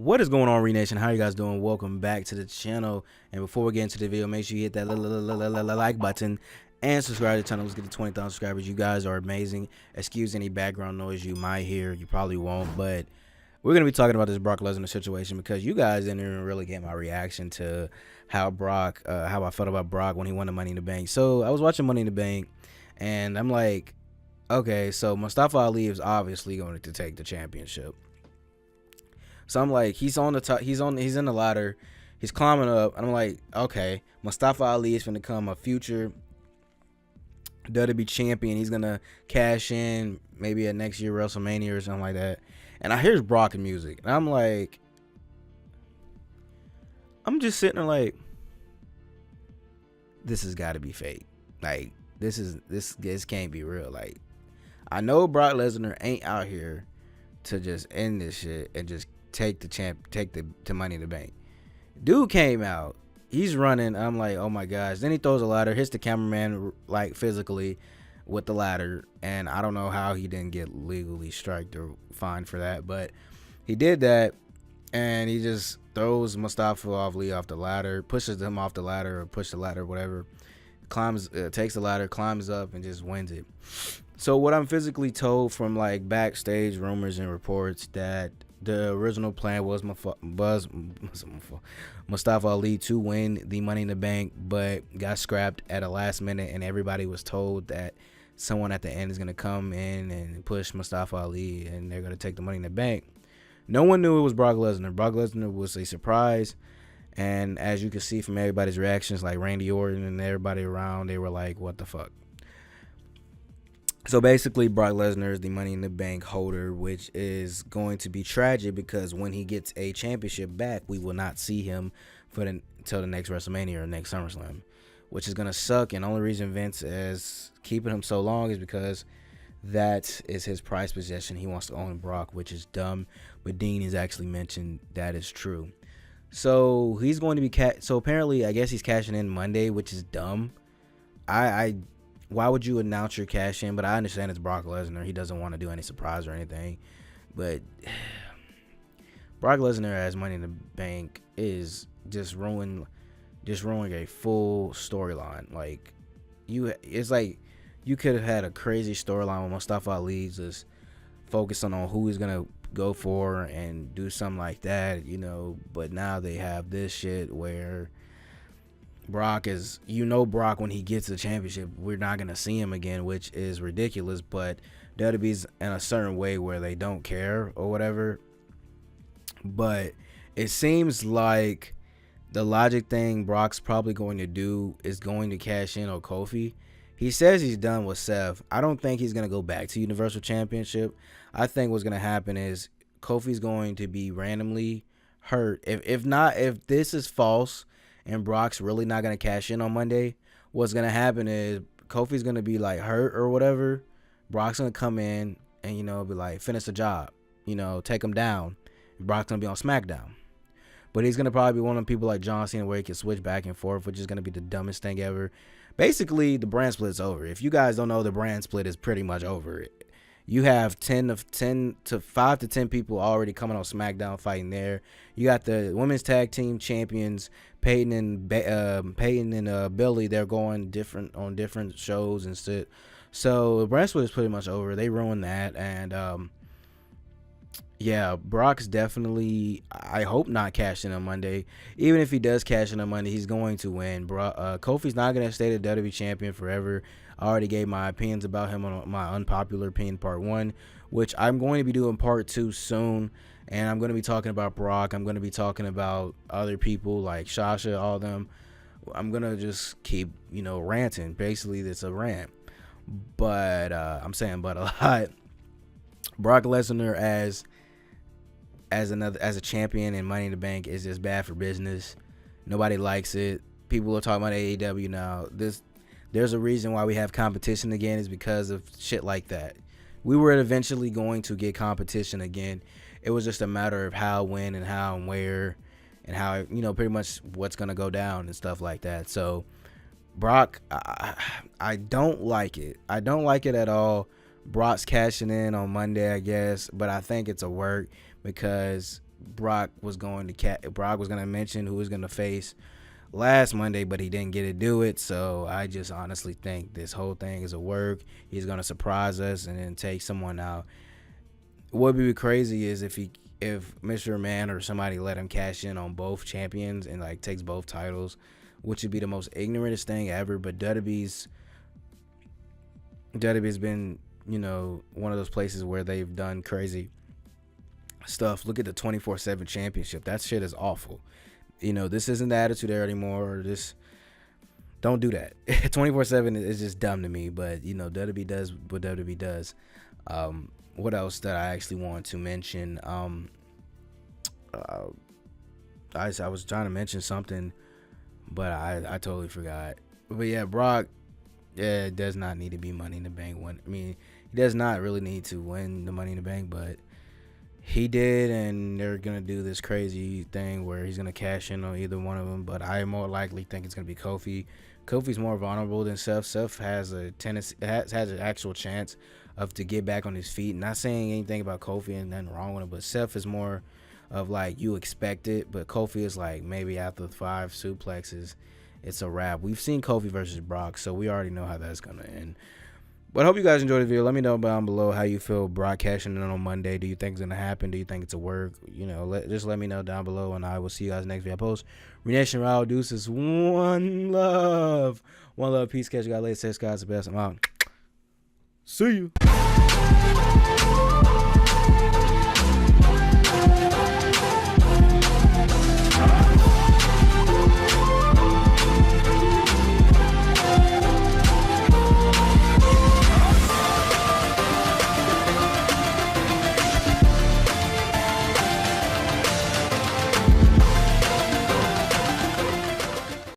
What is going on, Reid Nation? How you guys doing? Welcome back to the channel. And before we get into the video, make sure you hit that like button and subscribe to the channel. Let's get to 20,000 subscribers. You guys are amazing. Excuse any background noise you might hear. You probably won't, but we're going to be talking about this Brock Lesnar situation because you guys didn't even really get my reaction to how I felt about Brock when he won the Money in the Bank. So I was watching Money in the Bank, and I'm like, okay, so Mustafa Ali is obviously going to take the championship. So I'm like, he's on the top, he's in the ladder, he's climbing up, and I'm like, okay, Mustafa Ali is gonna become a future WWE champion. He's gonna cash in maybe at next year WrestleMania or something like that. And I hear Brock music, and I'm like, I'm just sitting there like, this has got to be fake. Like, this can't be real. Like, I know Brock Lesnar ain't out here to just end this shit and just take the Money in the Bank. Dude came out, he's running. I'm like, oh my gosh. Then he throws a ladder, hits the cameraman like physically with the ladder, and I don't know how he didn't get legally striked or fined for that, but he did that, and he just throws Mustafa Ali off the ladder, pushes him off the ladder, or push the ladder, whatever, climbs, takes the ladder, climbs up, and just wins it. So what I'm physically told from like backstage rumors and reports, that the original plan was Mustafa Ali to win the Money in the Bank, but got scrapped at a last minute, and everybody was told that someone at the end is going to come in and push Mustafa Ali, and they're going to take the Money in the Bank. No one knew it was Brock Lesnar. Brock Lesnar was a surprise, and as you can see from everybody's reactions, like Randy Orton and everybody around, they were like, what the fuck? So basically, Brock Lesnar is the Money in the Bank holder, which is going to be tragic because when he gets a championship back, we will not see him until the next WrestleMania or next SummerSlam, which is going to suck. And the only reason Vince is keeping him so long is because that is his prized possession. He wants to own Brock, which is dumb. But Dean has actually mentioned that is true. So he's going to be so apparently, I guess he's cashing in Monday, which is dumb. Why would you announce your cash in? But I understand it's Brock Lesnar. He doesn't want to do any surprise or anything. But Brock Lesnar as Money in the Bank is just ruining a full storyline. Like, it's like you could have had a crazy storyline with Mustafa Ali just focusing on who he's gonna go for and do something like that, you know. But now they have this shit where Brock is, Brock, when he gets the championship, we're not going to see him again, which is ridiculous. But WWE's in a certain way where they don't care or whatever. But it seems like the logic thing Brock's probably going to do is going to cash in on Kofi. He says he's done with Seth. I don't think he's going to go back to Universal Championship. I think what's going to happen is Kofi's going to be randomly hurt. If this is false and Brock's really not going to cash in on Monday, what's going to happen is Kofi's going to be like hurt or whatever. Brock's going to come in and, be like, finish the job, take him down. Brock's going to be on SmackDown. But he's going to probably be one of them people like John Cena where he can switch back and forth, which is going to be the dumbest thing ever. Basically, the brand split's over. If you guys don't know, the brand split is pretty much over. You have 5 to 10 people already coming on SmackDown fighting there. You got the women's tag team champions, Peyton and Billy. They're going on different shows and shit. So the brand split is pretty much over. They ruined that, and yeah, Brock's definitely, I hope, not cashing in on Monday. Even if he does cash in on Monday, he's going to win. Kofi's not going to stay the WWE champion forever. I already gave my opinions about him on my unpopular opinion part 1, which I'm going to be doing part 2 soon. And I'm going to be talking about Brock. I'm going to be talking about other people like Sasha, all of them. I'm going to just keep, ranting. Basically, it's a rant. But I'm saying but a lot. Brock Lesnar as a champion in Money in the Bank is just bad for business. Nobody likes it. People are talking about AEW now. There's a reason why we have competition again, is because of shit like that. We were eventually going to get competition again. It was just a matter of how, when, and how and where, and how, pretty much what's gonna go down and stuff like that. So Brock, I don't like it. I don't like it at all. Brock's cashing in on Monday, I guess, but I think it's a work because Brock was going to mention who was going to face last Monday, but he didn't get to do it. So I just honestly think this whole thing is a work. He's going to surprise us and then take someone out. What would be crazy is if Mr. Man or somebody let him cash in on both champions and like takes both titles, which would be the most ignorantest thing ever. But WWE's been, one of those places where they've done crazy stuff. Look at the 24/7 championship. That shit is awful. This isn't the Attitude Era anymore. Don't do that. 24/7 is just dumb to me. But WWE does what WWE does. What else that I actually want to mention? I was trying to mention something, but I totally forgot. But yeah, Brock, it does not need to be Money in the Bank one. I mean, he does not really need to win the Money in the Bank, but he did, and they're gonna do this crazy thing where he's gonna cash in on either one of them. But I more likely think it's gonna be Kofi. Kofi's more vulnerable than Seth. Seth has a tendency, has an actual chance of to get back on his feet. Not saying anything about Kofi and nothing wrong with him, but Seth is more of like you expect it, but Kofi is like maybe after 5 suplexes, it's a wrap. We've seen Kofi versus Brock, so we already know how that's gonna end. But I hope you guys enjoyed the video. Let me know down below how you feel Brock cashing in on Monday. Do you think it's gonna happen? Do you think it's a work? Just let me know down below, and I will see you guys next video. I post. Renation Raul Deuces. One love, peace. Catch you guys later. Say guys the best. I'm out. See you.